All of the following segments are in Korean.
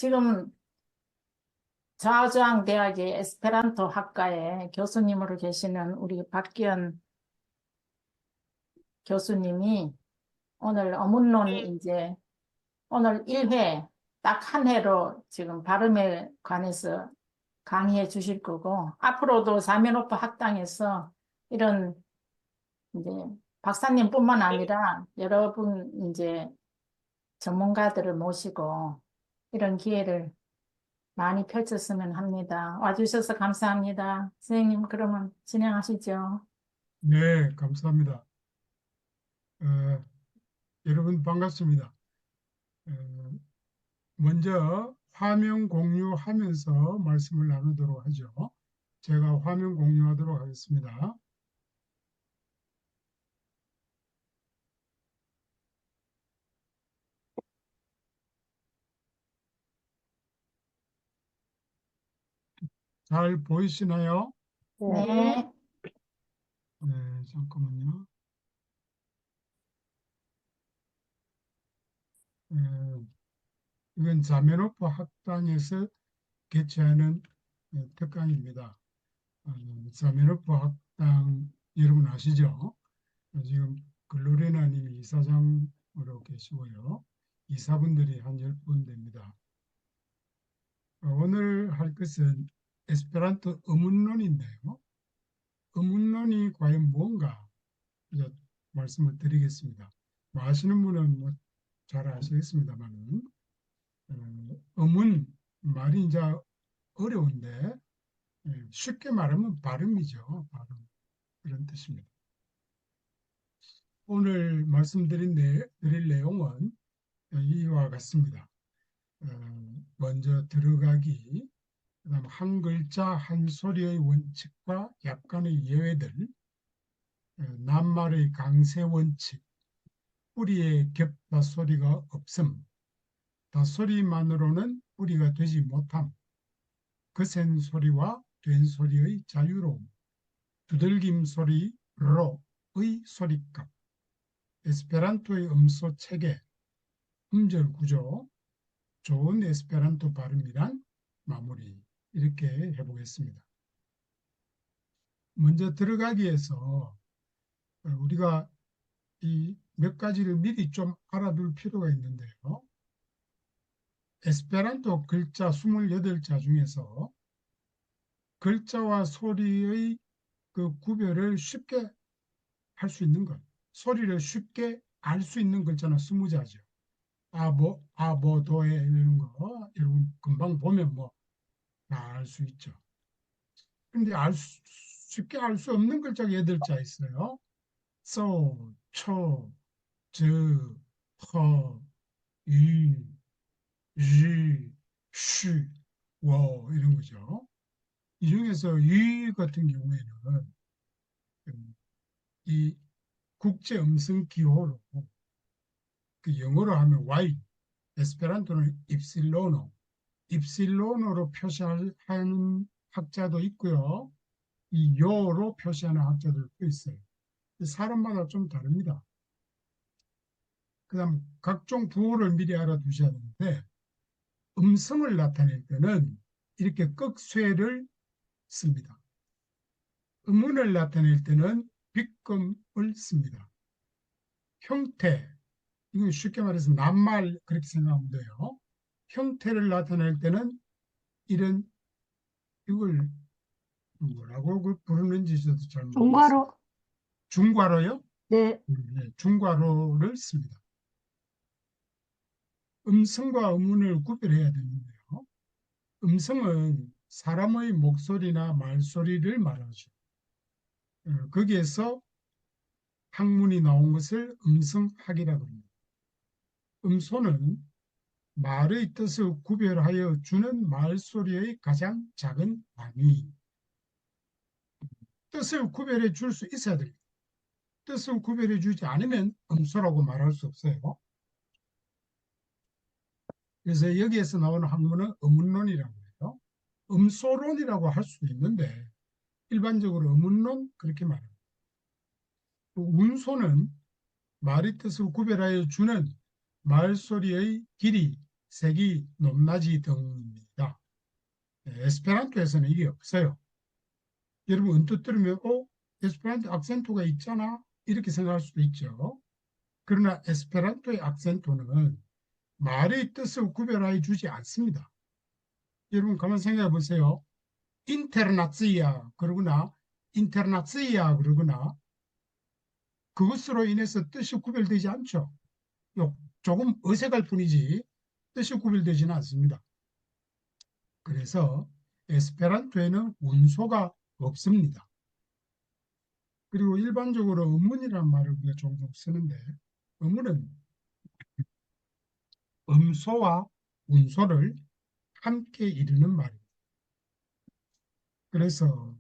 지금 저저항대학의 에스페란토 학과에 교수님으로 계시는 우리 박기현 교수님이 오늘 어문론 이제 오늘 1회 딱 한 회로 지금 발음에 관해서 강의해 주실 거고 앞으로도 사면오프 학당에서 이런 이제 박사님뿐만 아니라 여러분 이제 전문가들을 모시고 이런 기회를 많이 펼쳤으면 합니다. 와주셔서 감사합니다. 선생님, 그러면 진행하시죠. 네, 감사합니다. 어, 여러분 반갑습니다. 어, 먼저 화면 공유하면서 말씀을 나누도록 하죠. 제가 화면 공유하도록 하겠습니다. 잘 보이시나요? 네. 네, 잠깐만요. 어, 이건 자면오프 학당에서 개최하는 특강입니다. 자면오프 학당 여러분 아시죠? 지금 글로레나 님이 이사장으로 계시고요. 이사분들이 한 10분 됩니다. 오늘 할 것은 에스페란토 어문론인데요. 어문론이 과연 뭔가 이제 말씀을 드리겠습니다. 뭐 아시는 분은 뭐 잘 아시겠습니다만 어문 말이 이제 어려운데 쉽게 말하면 발음이죠. 발음 그런 뜻입니다. 오늘 드릴 내용은 이와 같습니다. 먼저 들어가기, 그다음 한 글자 한 소리의 원칙과 약간의 예외들, 낱말의 강세 원칙, 뿌리에 겹다소리가 없음, 다소리만으로는 뿌리가 되지 못함, 거센 소리와 된 소리의 자유로움, 두들김 소리로의 소리값, 에스페란토의 음소 체계, 음절 구조, 좋은 에스페란토 발음이란 마무리 이렇게 해보겠습니다. 먼저 들어가기 위해서 우리가 이 몇 가지를 미리 좀 알아둘 필요가 있는데요. 에스페란토 글자 28자 중에서 글자와 소리의 그 구별을 쉽게 할 수 있는 것, 소리를 쉽게 알 수 있는 글자는 20자죠. 도에 이런 거 여러분 금방 보면 뭐 다 알 수 있죠. 근데 쉽게 알 수 없는 글자가 8자 있어요. 소, 초, 저, 허, 유, 리, 쉬, 워 이런 거죠. 이 중에서 유 같은 경우에는 이 국제 음성 기호로 그 영어로 하면 Y, 에스페란토는 입실로노로 표시하는 학자도 있고요. 이 요로 표시하는 학자들도 있어요. 사람마다 좀 다릅니다. 그다음 각종 부호를 미리 알아두셔야 되는데 음성을 나타낼 때는 이렇게 극쇠를 씁니다. 음운을 나타낼 때는 빗금을 씁니다. 형태, 이건 쉽게 말해서 낱말 그렇게 생각하면 돼요. 형태를 나타낼 때는 이런 이걸 뭐라고 부르는지 저도 잘 모르겠어요. 중괄호. 중괄호요? 네. 네, 중괄호를 씁니다. 음성과 음운을 구별해야 되는데요. 음성은 사람의 목소리나 말소리를 말하죠. 거기에서 학문이 나온 것을 음성학이라고 합니다. 음소는 말의 뜻을 구별하여 주는 말소리의 가장 작은 단위. 뜻을 구별해 줄 수 있어야 됩니다. 뜻을 구별해 주지 않으면 음소라고 말할 수 없어요. 그래서 여기에서 나오는 학문은 어문론이라고 해요. 음소론이라고 할 수도 있는데 일반적으로 어문론 그렇게 말합니다. 운소는 말의 뜻을 구별하여 주는 말소리의 길이, 색이 높낮이 등입니다. 에스페란토에서는 이게 없어요. 여러분 언뜻 들으면 에스페란토 악센토가 있잖아 이렇게 생각할 수도 있죠. 그러나 에스페란토의 악센토는 말의 뜻을 구별해 주지 않습니다. 여러분 가만 생각해 보세요. 인테르나츠이아 그러거나 인테르나츠이아 그러거나 그것으로 인해서 뜻이 구별되지 않죠. 조금 어색할 뿐이지 뜻이 구별되지는 않습니다. 그래서 에스페란토에는 운소가 없습니다. 그리고 일반적으로 음문이라는 말을 우리가 종종 쓰는데 음문은 음소와 운소를 함께 이루는 말입니다. 그래서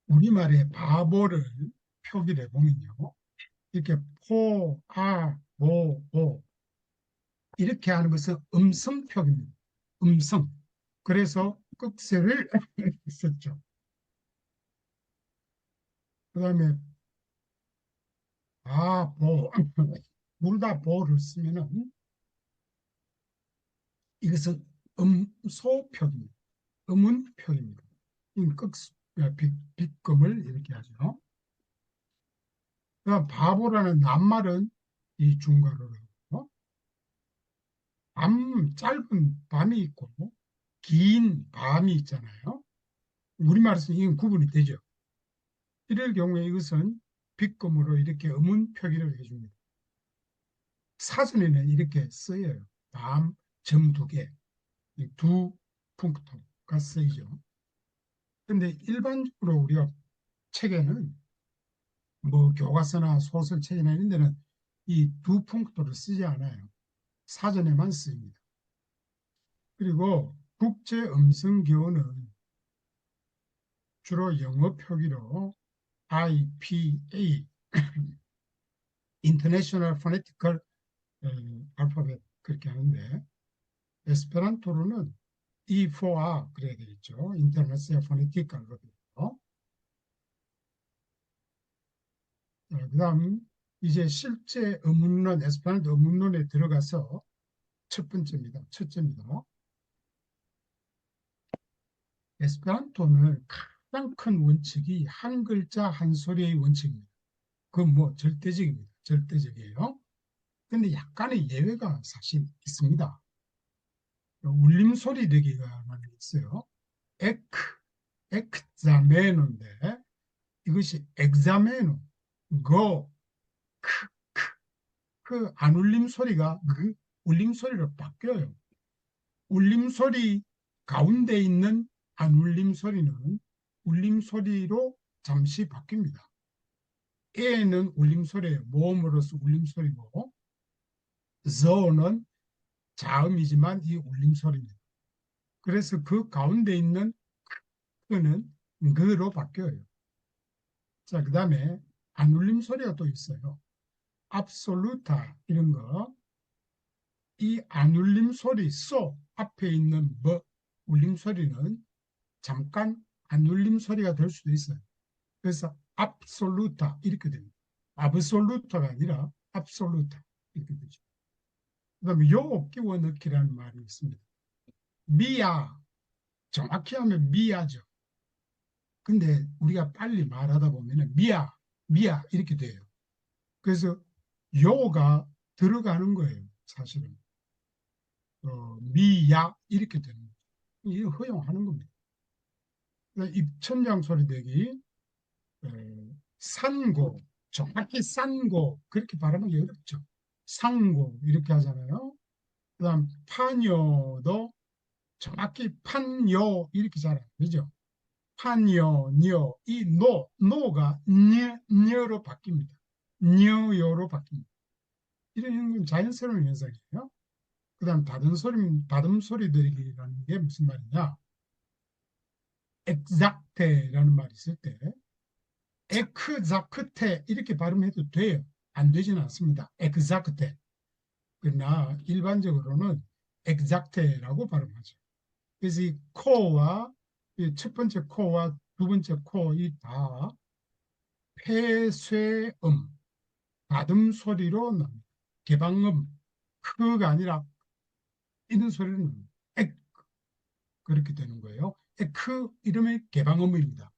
우리말의 바보를 표기를 해보면요. 이렇게 포, 아, 보, 오 이렇게 하는 것은 음성 표기입니다. 음성. 그래서 끝세를 썼죠. 그 다음에 아, 보, 둘 다 보를 쓰면은 이것은 음소 표기입니다. 음운 표기입니다. 빗금을 이렇게 하죠. 그다음 바보라는 낱말은 이 중괄호로 하고 짧은 밤이 있고 긴 밤이 있잖아요. 우리말에서 이건 구분이 되죠. 이럴 경우에 이것은 빗금으로 이렇게 음운 표기를 해줍니다. 사전에는 이렇게 쓰여요. 밤, 점 두 개, 두 punk트가 쓰이죠. 근데 일반적으로 우리가 책에는 뭐 교과서나 소설책이나 이런 데는 이 두 punk트를 쓰지 않아요. 사전에만 쓰입니다. 그리고 국제 음성 기호는 주로 영어 표기로 IPA, International Phonetical Alphabet 그렇게 하는데 에스페란토로는 E4R 그래야 되겠죠. International Phonetic Alphabet. 그다음 이제 실제 어문론 에스페란토 어문론에 들어가서 첫 번째입니다. 첫째입니다. 에스페란토는 가장 큰 원칙이 한 글자 한 소리의 원칙입니다. 그건 뭐 절대적입니다. 절대적이에요. 근데 약간의 예외가 사실 있습니다. 울림 소리 내기가 많이 있어요. 에크, 엑자메노인데 이것이 엑자메노, 고, 크, 그 안 울림 소리가 그 울림 소리로 바뀌어요. 울림 소리 가운데 있는 안 울림 소리는 울림 소리로 잠시 바뀝니다. 에는 울림 소리예요. 모음으로서 울림 소리고, 저는 자음이지만 이 울림 소리입니다. 그래서 그 가운데 있는 그는 그로 바뀌어요. 자, 그 다음에 안 울림 소리가 또 있어요. 압솔루타 이런 거. 이 안 울림 소리 소 앞에 있는 뭐 울림 소리는 잠깐 안 울림 소리가 될 수도 있어요. 그래서 압솔루타 이렇게 됩니다. 아브솔루타가 아니라 압솔루타 이렇게 되죠. 그다음에 요 끼워 넣기라는 말이 있습니다. 미야 정확히 하면 미야죠. 근데 우리가 빨리 말하다 보면 미야 미야 이렇게 돼요. 그래서 요가 들어가는 거예요. 사실은 미야 이렇게 되는 거죠. 이거 허용하는 겁니다. 입천장 소리 내기 산고 정확히 산고 그렇게 발음하기 어렵죠. 상고 이렇게 하잖아요. 그다음 파녀도 정확히 판요 이렇게 잘 안 되죠. 판요, 녀, 이 노가 녀로 바뀝니다. 녀요로 바뀝니다. 이런 건 자연스러운 현상이에요. 그다음 다듬 소리 들이기라는 게 무슨 말이냐? 엑작테라는 말이 있을 때 에크자크테 이렇게 발음해도 돼요. 안 되지는 않습니다. 엑작테. 그러나 일반적으로는 엑작테라고 발음하죠. 그래서 이 코와 이첫 번째 코와 두 번째 코 이 다 폐쇄음, 가듬 소리로 납니다. 개방음, 크가 아니라 이런 소리는 엑 그렇게 되는 거예요. 에크 이러면 개방음입니다.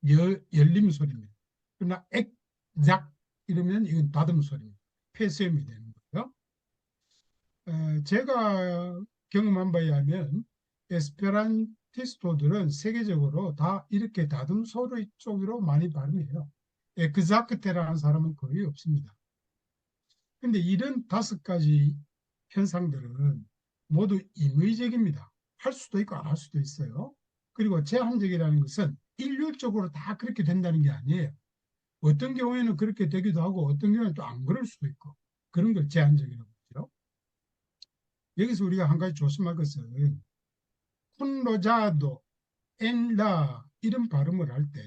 열림 소리입니다. 그러나 엑, 작 이러면 이건 다듬 소리입니다. 폐쇄음이 되는 거예요. 제가 경험한 바에 하면 에스페란티스토들은 세계적으로 다 이렇게 다듬 소리 쪽으로 많이 발음해요. 에크자크테라는 사람은 거의 없습니다. 근데 이런 5가지 현상들은 모두 임의적입니다. 할 수도 있고 안 할 수도 있어요. 그리고 제한적이라는 것은 일률적으로 다 그렇게 된다는 게 아니에요. 어떤 경우에는 그렇게 되기도 하고 어떤 경우에는 또 안 그럴 수도 있고 그런 걸 제한적이라고 하죠. 여기서 우리가 한 가지 조심할 것은 쿤로자도, 엔라 이런 발음을 할 때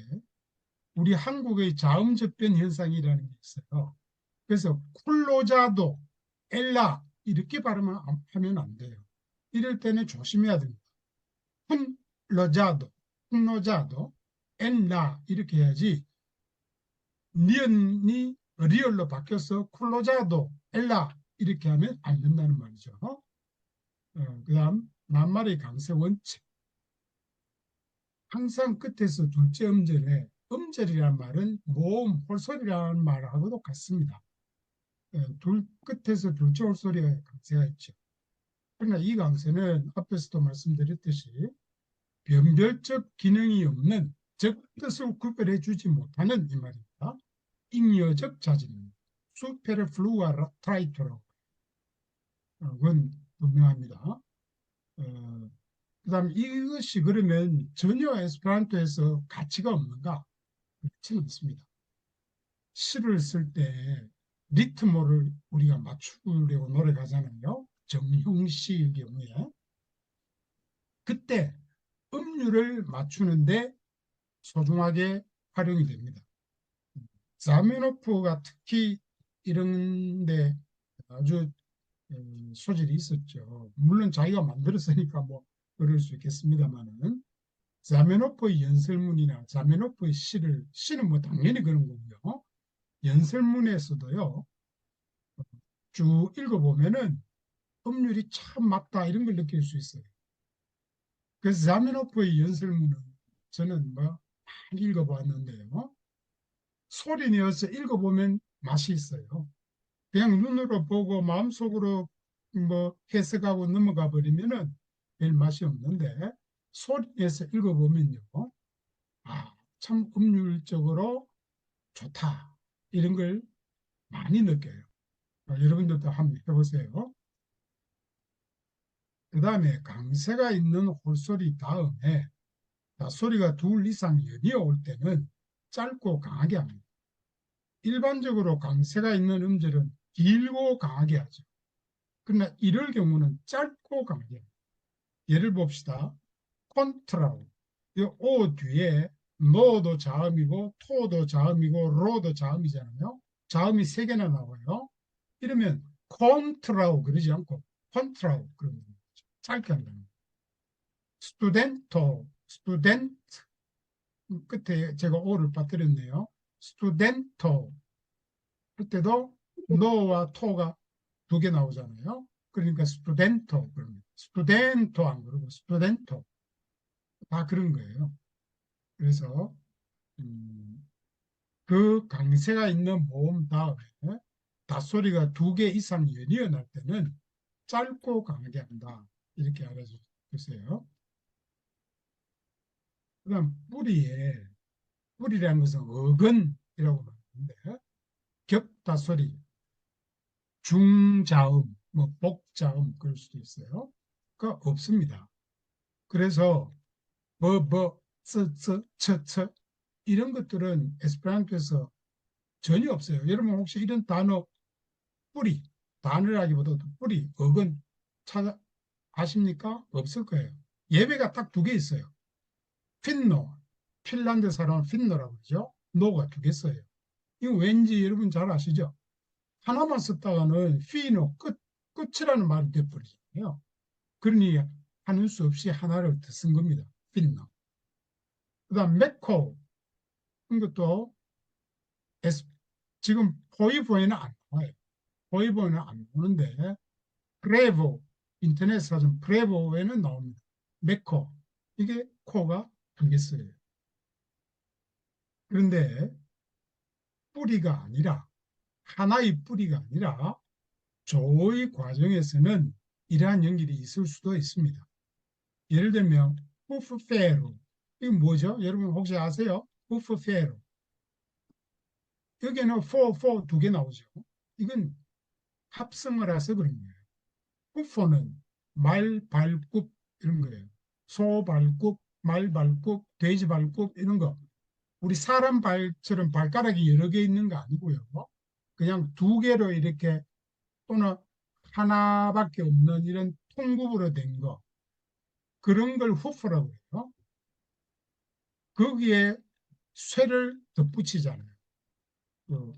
우리 한국의 자음접변 현상이라는 게 있어요. 그래서 쿨로자도, 엘라 이렇게 발음하면 안 돼요. 이럴 때는 조심해야 됩니다. 쿤로자도, 쿤로자도, 엔라 이렇게 해야지 니은이 리얼로 바뀌어서 쿨로자도, 엘라 이렇게 하면 안 된다는 말이죠. 그다음 낱말의 강세 원칙. 항상 끝에서 둘째 음절에 음절이라는 말은 모음, 홀소리라는 말하고도 같습니다. 끝에서 둘째 홀소리가 강세가 있죠. 그러나 이 강세는 앞에서도 말씀드렸듯이 변별적 기능이 없는, 즉 뜻을 구별해 주지 못하는 이 말입니다. 잉여적 자질입니다. 수페르 플루아 트라이토라고 그건 분명합니다. 그다음 이것이 그러면 전혀 에스페란토에서 가치가 없는가? 그렇지는 않습니다. 시를 쓸 때 리트모를 우리가 맞추려고 노력하잖아요. 정형시일 경우에 그때 음률을 맞추는데 소중하게 활용이 됩니다. 자메노프가 특히 이런데 아주 소질이 있었죠. 물론 자기가 만들었으니까 뭐 그럴 수 있겠습니다만은 자메노프의 연설문이나 자메노프의 시는 뭐 당연히 그런 거고요. 연설문에서도요. 쭉 읽어보면은 음률이 참 맞다 이런 걸 느낄 수 있어요. 그래서 자메노프의 연설문은 저는 뭐 많이 읽어봤는데요. 소리 내어서 읽어보면 맛이 있어요. 그냥 눈으로 보고 마음속으로 뭐 해석하고 넘어가 버리면은 별 맛이 없는데 소리 내서 읽어보면요. 아, 참 음률적으로 좋다. 이런 걸 많이 느껴요. 여러분들도 한번 해보세요. 그 다음에 강세가 있는 홀소리 다음에 소리가 둘 이상 연이어 올 때는 짧고 강하게 합니다. 일반적으로 강세가 있는 음절은 길고 강하게 하죠. 그러나 이럴 경우는 짧고 강하게 합니다. 예를 봅시다. 콘트라우. 이 오 뒤에 노도 자음이고 토도 자음이고 로도 자음이잖아요. 자음이 3개나 나와요. 이러면 콘트라우 그러지 않고 콘트라우 그러면 짧게 한다는 거예요. 스투덴토, 스투덴트 끝에 제가 오를 빠뜨렸네요. 스투덴토 할 때도 노와 토가 2개 나오잖아요. 그러니까 스투덴토 그럽니다. 스투덴토 안 그러고 스투덴토 다 그런 거예요. 그래서 그 강세가 있는 모음 다음에 닷소리가 2개 이상 연이어 날 때는 짧고 강하게 한다. 이렇게 알아주세요. 그다음 뿌리라는 것은 어근이라고 말하는데 격다소리, 중자음, 뭐 복자음 그럴 수도 있어요. 가 없습니다. 그래서 ță ță 처처 이런 것들은 에스페란토에서 전혀 없어요. 여러분 혹시 이런 단어 뿌리, 단어라기보다도 뿌리, 어근 찾아 아십니까? 없을 거예요. 예배가 딱 2개 있어요. 핀노, 핀란드 사람은 핀노라고 그러죠. 노가 2개 써요. 이거 왠지 여러분 잘 아시죠? 하나만 썼다가는 피노 끝이라는 말이 돼버리잖아요. 그러니 하는 수 없이 하나를 더 쓴 겁니다. 핀노. 그다음 메코 이것도 지금 포이보이는 안 나와요. 포이보이는 안 나오는데 브레보, 인터넷 사전 브레보에는 나옵니다. 메코, 이게 코가 한개쓰예요. 그런데 뿌리가 아니라, 하나의 뿌리가 아니라 조의 과정에서는 이러한 연결이 있을 수도 있습니다. 예를 들면 후프페로, 이게 뭐죠? 여러분 혹시 아세요? 후프페로. 여기에는 포 두 개 나오죠. 이건 합성을 해서 그런 거예요. 후포는 말, 발굽 이런 거예요. 소 발굽, 말 발굽, 돼지 발굽 이런 거. 우리 사람 발처럼 발가락이 여러 개 있는 거 아니고요. 그냥 두 개로 이렇게 또는 하나밖에 없는 이런 통굽으로 된 거. 그런 걸 후프라고 해요. 거기에 쇠를 덧붙이잖아요. 그,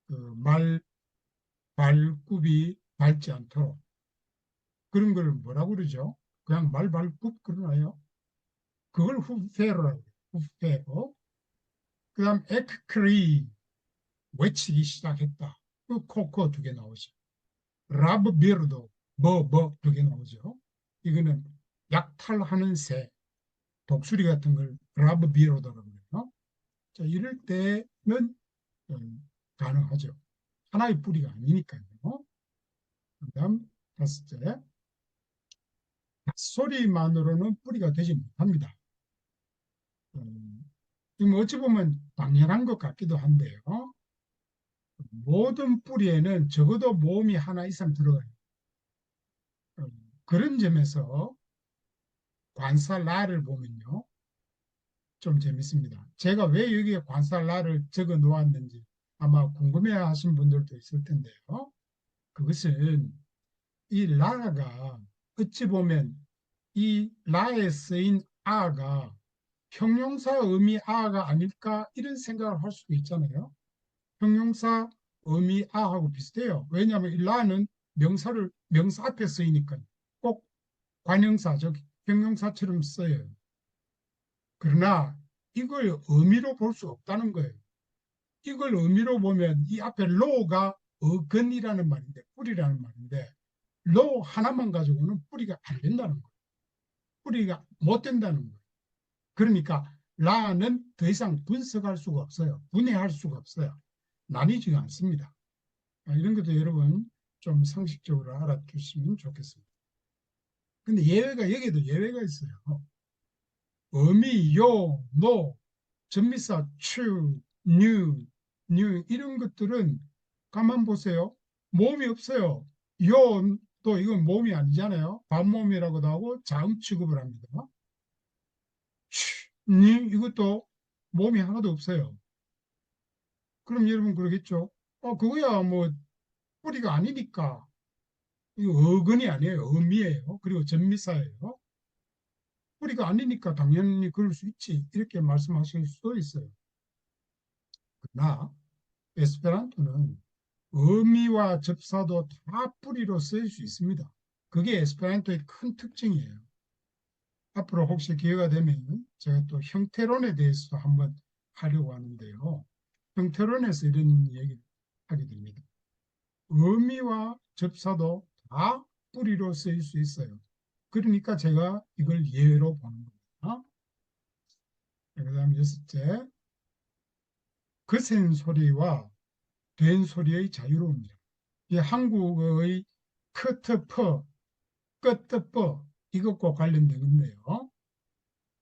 그, 말, 발굽이 닳지 않도록. 그런 걸 뭐라고 그러죠? 그냥 말, 발굽 그러나요? 그걸 후페로라고 해요. 후페로. 그 다음 에크크리, 외치기 시작했다. 그 코코 두 개 나오죠. 라브 비르도, 두 개 나오죠. 이거는 약탈하는 새, 독수리 같은 걸 라브 비로더라고 해요. 자, 이럴 때는 가능하죠. 하나의 뿌리가 아니니까요. 그다음 다섯째, 소리만으로는 뿌리가 되지 못합니다. 지금 어찌 보면 당연한 것 같기도 한데요. 모든 뿌리에는 적어도 모음이 하나 이상 들어가요. 그런 점에서 관살라를 보면요. 좀 재밌습니다. 제가 왜 여기에 관살라를 적어 놓았는지 아마 궁금해 하신 분들도 있을 텐데요. 그것은 이 라가 어찌 보면 이 라에 쓰인 아가 형용사 의미 아가 아닐까 이런 생각을 할 수도 있잖아요. 형용사 의미 아하고 비슷해요. 왜냐하면 이 라는 명사 앞에 쓰이니까 꼭 관형사 즉 형용사처럼 써요. 그러나 이걸 의미로 볼 수 없다는 거예요. 이걸 의미로 보면 이 앞에 로가 어근이라는 말인데 뿌리라는 말인데 로 하나만 가지고는 뿌리가 안 된다는 거예요. 뿌리가 못 된다는 거예요. 그러니까 라는 더 이상 분석할 수가 없어요. 분해할 수가 없어요. 나뉘지가 않습니다. 이런 것도 여러분 좀 상식적으로 알아두시면 좋겠습니다. 근데 예외가 여기에도 예외가 있어요. 어미, 요, 노, 전미사, 추, 뉴 이런 것들은 가만 보세요. 모음이 없어요. 요도 이건 모음이 아니잖아요. 반모음이라고도 하고 자음 취급을 합니다. 니 이것도 모음이 하나도 없어요. 그럼 여러분 그러겠죠. 그거야 뭐 뿌리가 아니니까. 이거 어근이 아니에요. 어미예요. 그리고 전미사예요. 뿌리가 아니니까 당연히 그럴 수 있지. 이렇게 말씀하실 수도 있어요. 그러나 에스페란토는 어미와 접사도 다 뿌리로 쓰일 수 있습니다. 그게 에스페란토의 큰 특징이에요. 앞으로 혹시 기회가 되면 제가 또 형태론에 대해서 한번 하려고 하는데요. 형태론에서 이런 얘기를 하게 됩니다. 어미와 접사도 다 뿌리로 쓰일 수 있어요. 그러니까 제가 이걸 예외로 보는 겁니다. 그 다음 여섯째, 거센 소리와 된 소리의 자유로움이다. 이 한국어의 크트퍼, 끄트퍼 이것과 관련된 건데요.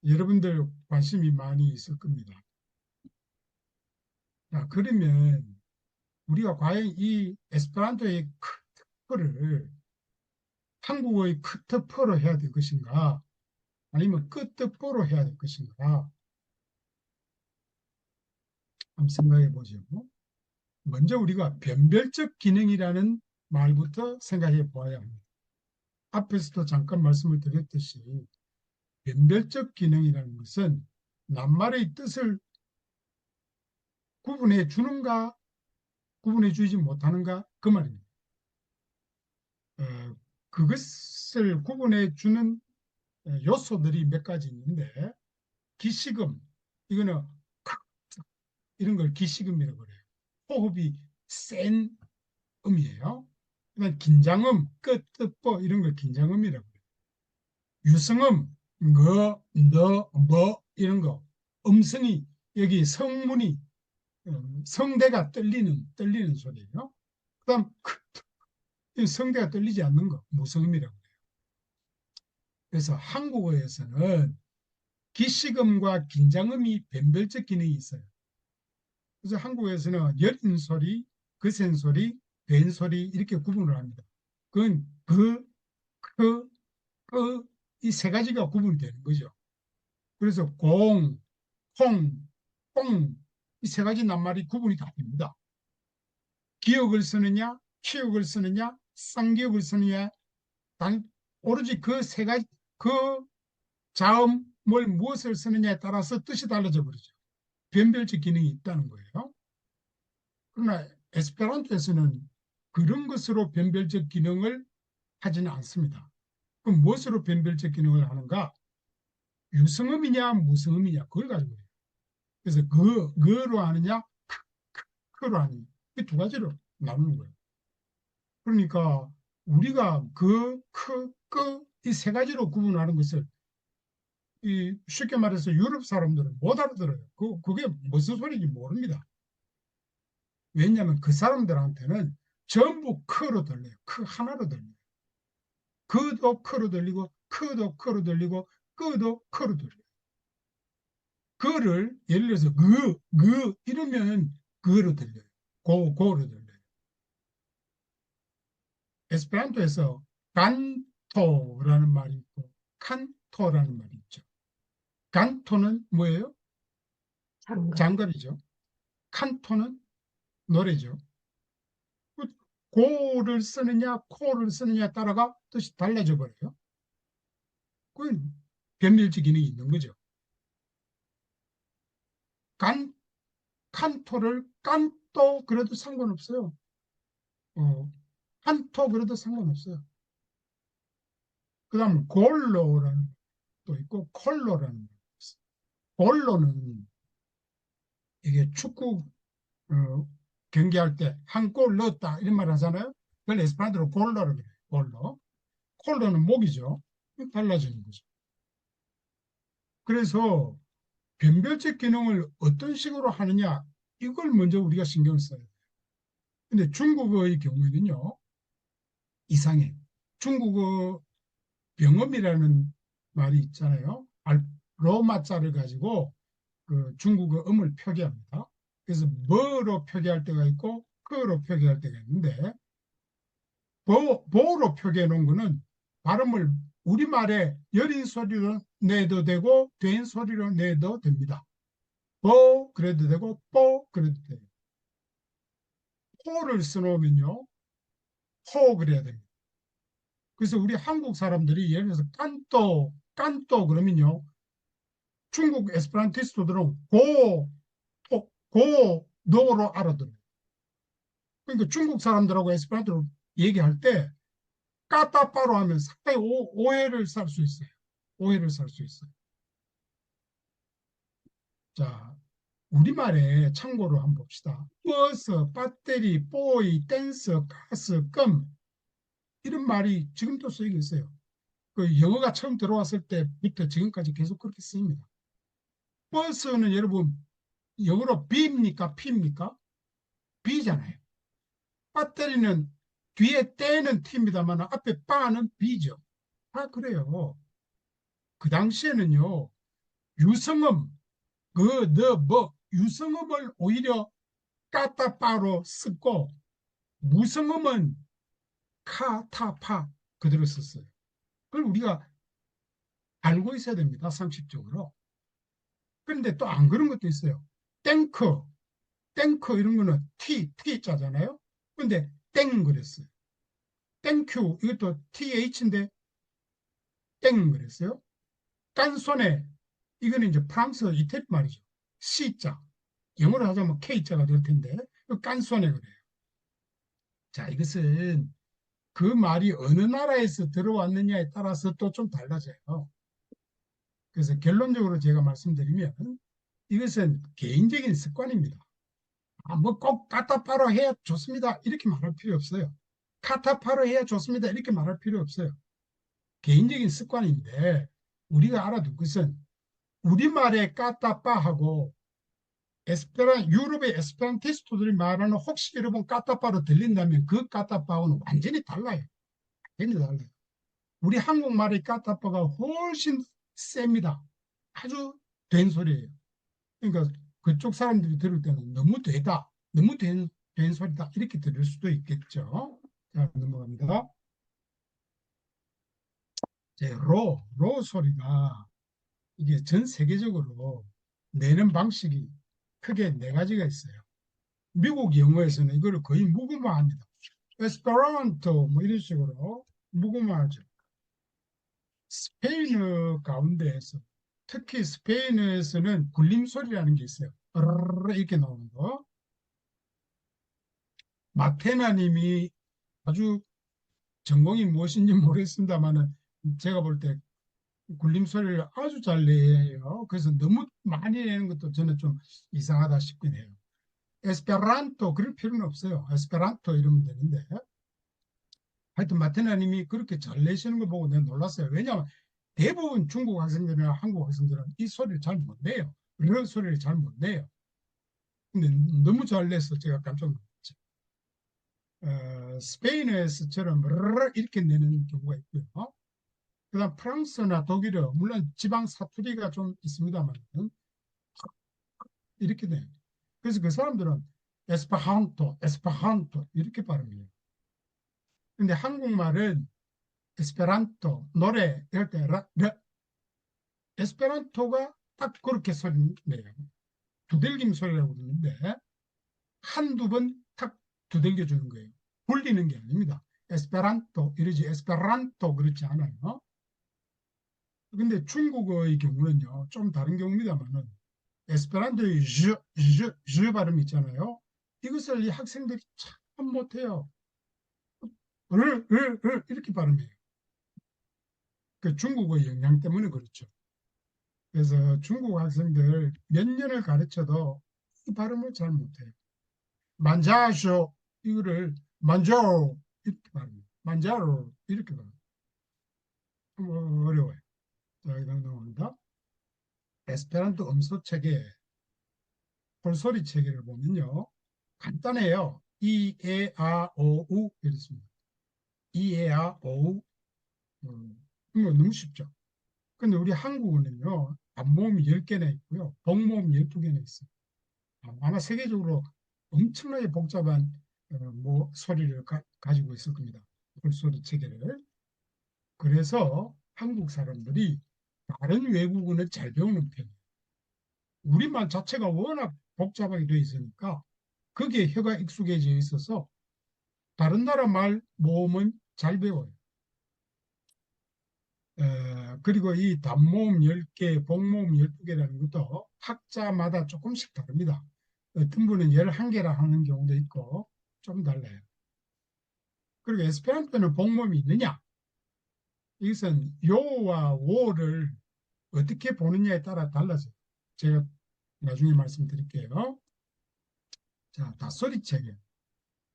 여러분들 관심이 많이 있을 겁니다. 자, 그러면 우리가 과연 이 에스페란토의 크트퍼를 한국어의 크트퍼로 해야 될 것인가 아니면 끄트퍼로 해야 될 것인가 한번 생각해 보죠. 먼저 우리가 변별적 기능이라는 말부터 생각해 보아야 합니다. 앞에서도 잠깐 말씀을 드렸듯이 변별적 기능이라는 것은 낱말의 뜻을 구분해 주는가 구분해 주지 못하는가 그 말입니다. 어, 그것을 구분해 주는 요소들이 몇 가지 있는데 기시금 이거는 이런 걸 기시금이라고 그래요. 호흡이 센 음이에요. 그다음 긴장음, 끝, 뜻, 보 이런 걸 긴장음이라고 해요. 유성음, 거, 너, 뭐 이런 거. 음성이 여기 성문이 성대가 떨리는 소리예요. 그다음 이 성대가 떨리지 않는 거 무성음이라고 해요. 그래서 한국어에서는 기시음과 긴장음이 변별적 기능이 있어요. 그래서 한국에서는 여린 소리, 거센 소리, 된 소리 이렇게 구분을 합니다. 그건 그, 이 세 가지가 구분이 되는 거죠. 그래서 공, 콩, 뽕 이 세 가지 낱말이 구분이 다 됩니다. 기역을 쓰느냐, 키역을 쓰느냐, 쌍기역을 쓰느냐, 오로지 그 세 가지 그 자음을 무엇을 쓰느냐에 따라서 뜻이 달라져 버리죠. 변별적 기능이 있다는 거예요. 그러나 에스페란토에서는 그런 것으로 변별적 기능을 하지는 않습니다. 그럼 무엇으로 변별적 기능을 하는가? 유성음이냐 무성음이냐 그걸 가지고 해요. 그래서 그로 하느냐 크로 하느냐 이 두 가지로 나누는 거예요. 그러니까 우리가 이 세 가지로 구분하는 것을 쉽게 말해서 유럽 사람들은 못 알아들어요. 그게 무슨 소리인지 모릅니다. 왜냐하면 그 사람들한테는 전부 크로 들려요. 크 하나로 들려요. 그도 크로 들리고 크도 크로 들리고 끄도 크로 들려요. 그를 예를 들어서 이러면 그로 들려요. 고로 들려요. 에스페란토에서 간토라는 말이 있고 칸토라는 말이 있죠. 간토는 뭐예요? 장갑. 장갑이죠. 칸토는 노래죠. 고를 쓰느냐 코를 쓰느냐에 따라가 뜻이 달라져 버려요. 그건 변별적 기능이 있는 거죠. 간, 칸토를 깐또 그래도 상관없어요. 칸토 그래도 상관없어요. 그 다음 골로라는 또 있고 콜로라는 거 있어요. 골로는 이게 축구 경기할 때 한 골 넣었다 이런 말 하잖아요. 그걸 에스파란토로 골로라고 그래요. 골로. 콜로는 목이죠. 달라지는 거죠. 그래서 변별적 기능을 어떤 식으로 하느냐 이걸 먼저 우리가 신경을 써야 돼요. 근데 중국어의 경우에는요. 이상해. 중국어 병음이라는 말이 있잖아요. 로마자를 가지고 그 중국어 음을 표기합니다. 그래서 뭐로 표기할 때가 있고 그로 표기할 때가 있는데 보로 표기해 놓은 거는 발음을 우리말에 여린 소리로 내도 되고 된 소리로 내도 됩니다. 보 그래도 되고 뽀 그래도 돼요. 포를 써놓으면요. 포 그래야 됩니다. 그래서 우리 한국 사람들이 예를 들어서 깐또 그러면요. 중국 에스페란티스트들은 노로 알아들어요. 그러니까 중국 사람들하고 에스페란토로 얘기할 때 까따빠로 하면 상당히 오해를 살 수 있어요. 오해를 살 수 있어요. 자, 우리말에 참고로 한번 봅시다. 버스, 배터리, 보이, 댄스, 가스, 껌 이런 말이 지금도 쓰이고 있어요. 그 영어가 처음 들어왔을 때부터 지금까지 계속 그렇게 쓰입니다. 버스는 여러분 영어로 B입니까? P입니까? B잖아요. 배터리는 뒤에 떼는 T입니다만 앞에 빠는 B죠. 다 그래요. 그 당시에는요. 유성음, 유성음을 오히려 까따빠로 쓰고 무성음은 카, 타, 파 그대로 썼어요. 그걸 우리가 알고 있어야 됩니다. 상식적으로. 그런데 또 안 그런 것도 있어요. 땡크 이런 거는 T자잖아요. 근데 땡 그랬어요. 땡큐 이것도 TH인데 땡 그랬어요. 깐소네 이거는 이제 프랑스 이태리 말이죠. C자. 영어로 하자면 K자가 될 텐데 깐소네 그래요. 자, 이것은 그 말이 어느 나라에서 들어왔느냐에 따라서 또 좀 달라져요. 그래서 결론적으로 제가 말씀드리면 이것은 개인적인 습관입니다. 뭐 꼭 까따빠로 해야 좋습니다. 이렇게 말할 필요 없어요. 카타파로 해야 좋습니다. 이렇게 말할 필요 없어요. 개인적인 습관인데 우리가 알아둔 것은 우리말의 까따빠하고 유럽의 에스페란티스트들이 말하는 혹시 여러분 까따빠로 들린다면 그 까따빠하고는 완전히 달라요. 완전히 달라요. 우리 한국말의 까따빠가 훨씬 셉니다. 아주 된 소리예요. 그러니까 그쪽 사람들이 들을 때는 너무 되다, 너무 된 소리다 이렇게 들을 수도 있겠죠. 자, 넘어갑니다. 이제 로 소리가 이게 전 세계적으로 내는 방식이 크게 네 가지가 있어요. 미국 영어에서는 이거를 거의 무구마합니다. 에스페란토 뭐 이런 식으로 무구마하죠. 스페인어 가운데에서 특히 스페인어에서는 굴림소리라는 게 있어요. 이렇게 나오는 거. 마테나님이 아주 전공이 무엇인지 모르겠습니다만은 제가 볼 때 굴림소리를 아주 잘 내요. 그래서 너무 많이 내는 것도 저는 좀 이상하다 싶긴 해요. 에스페란토 그럴 필요는 없어요. 에스페란토 이러면 되는데 하여튼 마테나님이 그렇게 잘 내시는 거 보고 내가 놀랐어요. 왜냐하면 대부분 중국 학생들이나 한국 학생들은 이 소리를 잘 못 내요. 이런 소리를 잘 못 내요. 근데 너무 잘 내서 제가 깜짝 놀랐죠. 스페인어에서처럼 이렇게 내는 경우가 있고요. 그다음 프랑스나 독일어 물론 지방 사투리가 좀 있습니다만 이렇게 돼요. 그래서 그 사람들은 에스파한토 이렇게 발음해요. 근데 한국말은 에스페란토 노래 이럴 때 에스페란토가 딱 그렇게 소리 내요. 두들김 소리라고 그러는데 한두 번 탁 두들겨 주는 거예요. 불리는 게 아닙니다. 에스페란토 이러지 에스페란토 그렇지 않아요. 근데 중국어의 경우는요 좀 다른 경우입니다만은 에스페란토의 즈 발음 있잖아요. 이것을 이 학생들이 참 못해요. 이렇게 발음해요. 그 중국어 영향 때문에 그렇죠. 그래서 중국 학생들 몇 년을 가르쳐도 이 발음을 잘 못해요. 만자쇼 이거를 만자로 이렇게 발음해요. 만자로 이렇게 발음해요. 어려워요. 자, 이다음 넘어갑니다. 에스페란토 음소 체계, 홀소리 체계를 보면요. 간단해요. 이, 에, 아, 오, 우 이렇습니다. 이, 에, 아, 오, 우. 이거 너무 쉽죠. 근데 우리 한국어는요. 앞모음이 10개나 있고요. 복모음이 12개나 있어요. 아마 세계적으로 엄청나게 복잡한 뭐 소리를 가지고 있을 겁니다. 홀소리 체계를. 그래서 한국 사람들이 다른 외국어는 잘 배우는 편이에요. 우리말 자체가 워낙 복잡하게 되어 있으니까 거기에 혀가 익숙해져 있어서 다른 나라 말 모음은 잘 배워요. 그리고 이 단모음 10개, 복모음 12개라는 것도 학자마다 조금씩 다릅니다. 어떤 분은 11개라 하는 경우도 있고 좀 달라요. 그리고 에스페란토는 복모음이 있느냐? 이것은 요와 wo를 어떻게 보느냐에 따라 달라져요. 제가 나중에 말씀드릴게요. 자, 닷소리 체계.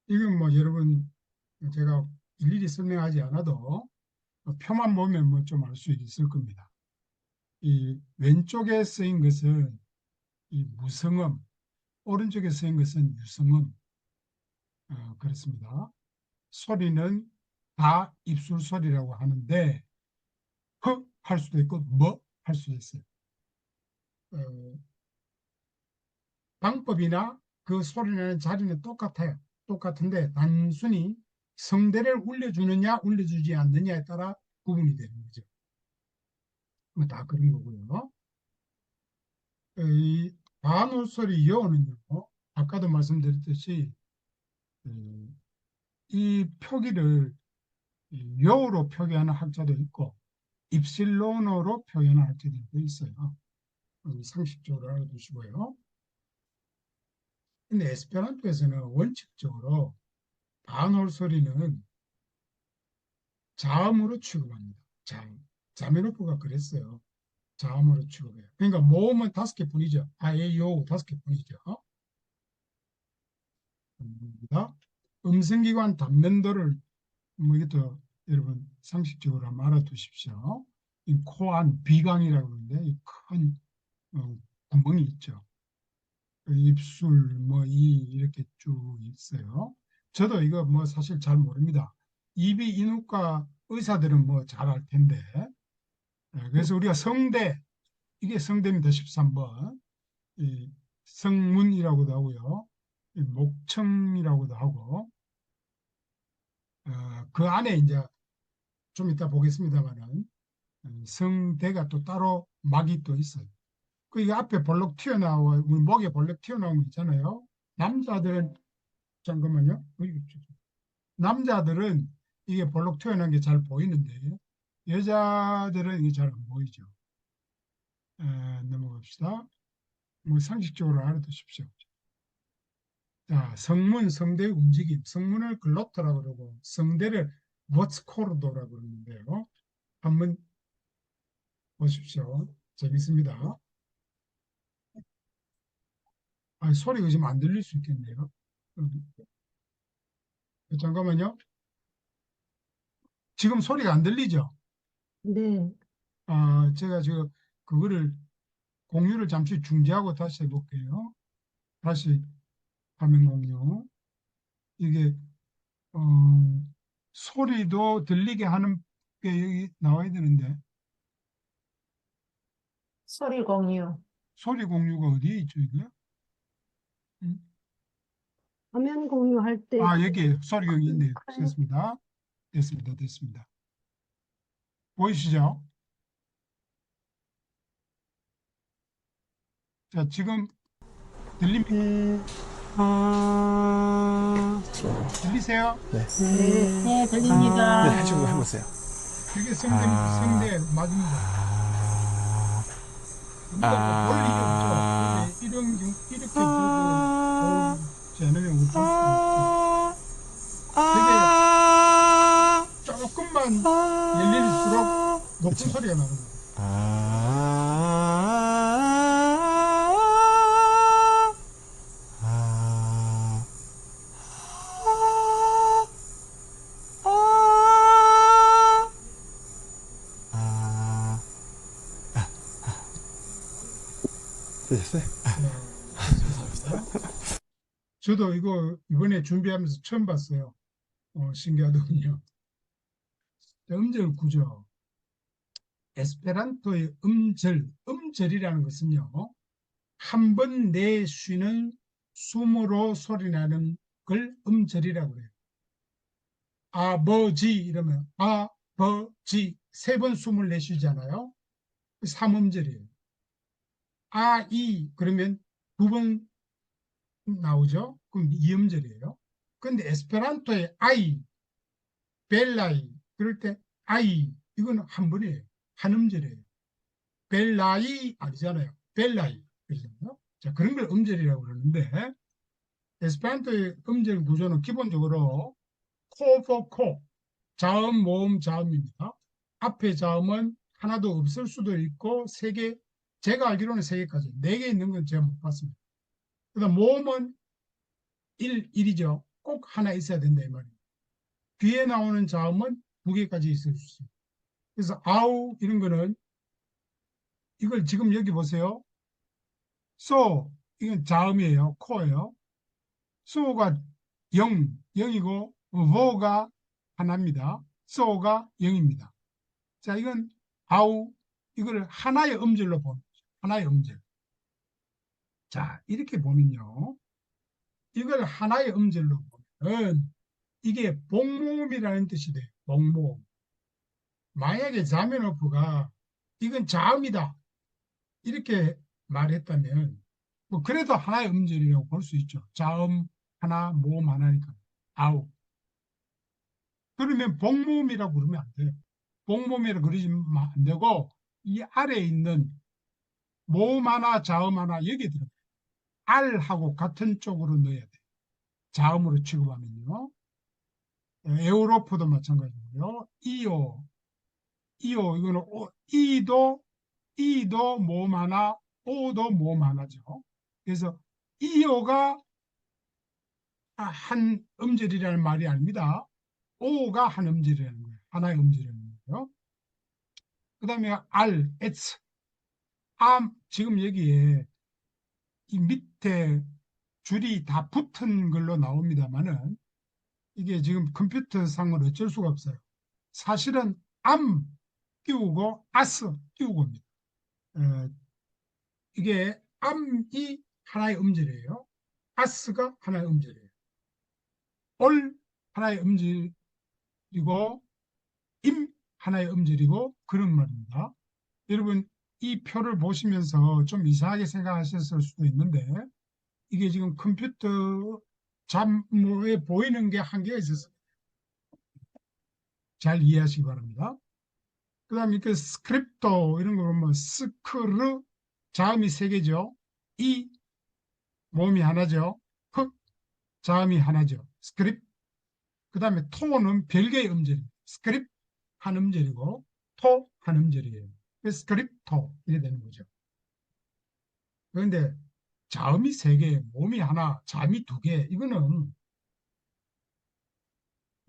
이건 뭐 여러분 제가 일일이 설명하지 않아도 표만 보면 뭐 좀 알 수 있을 겁니다. 이 왼쪽에 쓰인 것은 이 무성음, 오른쪽에 쓰인 것은 유성음. 그렇습니다. 소리는 다 입술 소리라고 하는데 허 할 수도 있고 뭐 할 수도 있어요. 어, 방법이나 그 소리내는 자리는 똑같아요. 똑같은데 단순히 성대를 울려주느냐 울려주지 않느냐에 따라 구분이 되는 거죠. 뭐 다 그런 거고요. 이 반올소리 여는요. 아까도 말씀드렸듯이 이 표기를 여우로 표기하는 학자도 있고 입실론어로 표현하는 학자들도 있어요. 상식적으로 알아두시고요. 근데 에스페란토에서는 원칙적으로 반올소리는 자음으로 취급합니다. 자음. 자메노프가 그랬어요. 자음으로 취급해요. 그러니까 모음은 5개뿐이죠. 아에이오 5개뿐이죠. 음성기관 단면도를 뭐 이것도 여러분 상식적으로 한번 알아두십시오. 이 코 안 비강이라고 그러는데 이 큰 구멍이 있죠. 그 입술 뭐 이 이렇게 쭉 있어요. 저도 이거 뭐 사실 잘 모릅니다. 입이 이누과 의사들은 뭐 잘 알 텐데. 그래서 우리가 성대 이게 성대입니다. 13번. 이 성문이라고도 하고요. 이 목청이라고도 하고 그 안에 이제 좀 이따 보겠습니다만은 성대가 또 따로 막이 또 있어요. 그 이게 앞에 볼록 튀어나와 우리 목에 볼록 튀어나온 거 있잖아요. 남자들은 잠깐만요. 남자들은 이게 볼록 튀어나온 게 잘 보이는데 여자들은 이게 잘 안 보이죠. 넘어갑시다. 뭐 상식적으로 알아두십시오. 자, 성문, 성대의 움직임. 성문을 글로터라고 그러고 성대를 버츠코르도라고 그러는데요. 한번 보십시오. 재밌습니다. 소리가 지금 안 들릴 수 있겠네요. 잠깐만요. 지금 소리가 안 들리죠? 네. 제가 지금 그거를 공유를 잠시 중지하고 다시 해볼게요. 다시 화면 공유. 이게 어, 소리도 들리게 하는 게 여기 나와야 되는데 소리 공유. 소리 공유가 어디에 있죠, 이게? 음? 화면 공유할 때 여기 소리 공유 있네요. 큰- 됐습니다. 됐습니다. 됐습니다. 보이시죠? 자, 지금 들립니까? 들리세요? 네. 네, 들립니다. 네, 해주고 해보세요. 이게 성대 맞습니다. 우리가 볼 일이 없죠. 근데 이렇게 보고 보지 않으면 어쩔 수 없죠. 되게 조금만 열릴수록 높은 소리가 나는 거예요. 됐어요? 저도 이거 이번에 준비하면서 처음 봤어요. 신기하더군요. 자, 음절 구조. 에스페란토의 음절이라는 것은요, 한 번 내쉬는 숨으로 소리나는 걸 음절이라고 해요. 아버지 이러면 아버지 세 번 숨을 내쉬잖아요. 삼음절이에요. 아이 그러면 두 번 나오죠. 그럼 이음절이에요. 그런데 에스페란토의 아이, 벨라이 그럴 때 아이 이거는 한 번이에요. 한 음절이에요. 벨라이 아니잖아요. 벨라이 그러잖아요. 자, 그런 걸 음절이라고 그러는데 에스페란토의 음절 구조는 기본적으로 코포코 자음, 모음, 자음입니다. 앞에 자음은 하나도 없을 수도 있고 세 개, 제가 알기로는 세 개까지, 네 개 있는 건 제가 못 봤습니다. 그다음 모음은 1이죠. 꼭 하나 있어야 된다 이 말이에요. 뒤에 나오는 자음은 두 개까지 있을 수 있어요. 그래서 아우 이런 거는 이걸 지금 여기 보세요. 소 이건 자음이에요. 코예요. 소가 0이고 워가 하나입니다. 소가 0입니다. 자, 이건 아우 이걸 하나의 음절로 보는 거죠. 하나의 음절. 자, 이렇게 보면요. 이걸 하나의 음절로 보면 이게 복모음이라는 뜻이 돼요. 복모음. 만약에 자면어프가 이건 자음이다. 이렇게 말했다면 뭐 그래도 하나의 음절이라고 볼 수 있죠. 자음 하나, 모음 하나니까. 아우. 그러면 복모음이라고 그러면 안 돼요. 복모음이라고 그러시면 안 되고 이 아래에 있는 모음 하나, 자음 하나 여기 들어가요. R하고 같은 쪽으로 넣어야 돼요. 자음으로 취급하면요. 에우로프도 마찬가지고요. 이오 이거는 이도 모음 하나, 오도 모음 하나죠. 그래서 이오가 한 음절이라는 말이 아닙니다. O가 한 음절이라는 거예요. 하나의 음절이라는 거예요. 그 다음에 R, S, 지금 여기에 이 밑에 줄이 다 붙은 걸로 나옵니다만은 이게 지금 컴퓨터상으로 어쩔 수가 없어요. 사실은 암 띄우고 아스 띄우고 입니다. 이게 암이 하나의 음절이에요. 아스가 하나의 음절이에요. 올 하나의 음절이고 임 하나의 음절이고 그런 말입니다. 여러분 이 표를 보시면서 좀 이상하게 생각하셨을 수도 있는데 이게 지금 컴퓨터 잠모에 보이는 게 한계가 있어서 잘 이해하시기 바랍니다. 그 다음에 그 스크립토 이런 거 보면 스크르 자음이 세 개죠. 이 모음이 하나죠. 흑 자음이 하나죠. 스크립. 그 다음에 토는 별개의 음절입니다. 스크립 한 음절이고 토 한 음절이에요. 스크립토 이렇게 되는 거죠. 그런데 자음이 세 개, 모음이 하나, 자음이 두 개, 이거는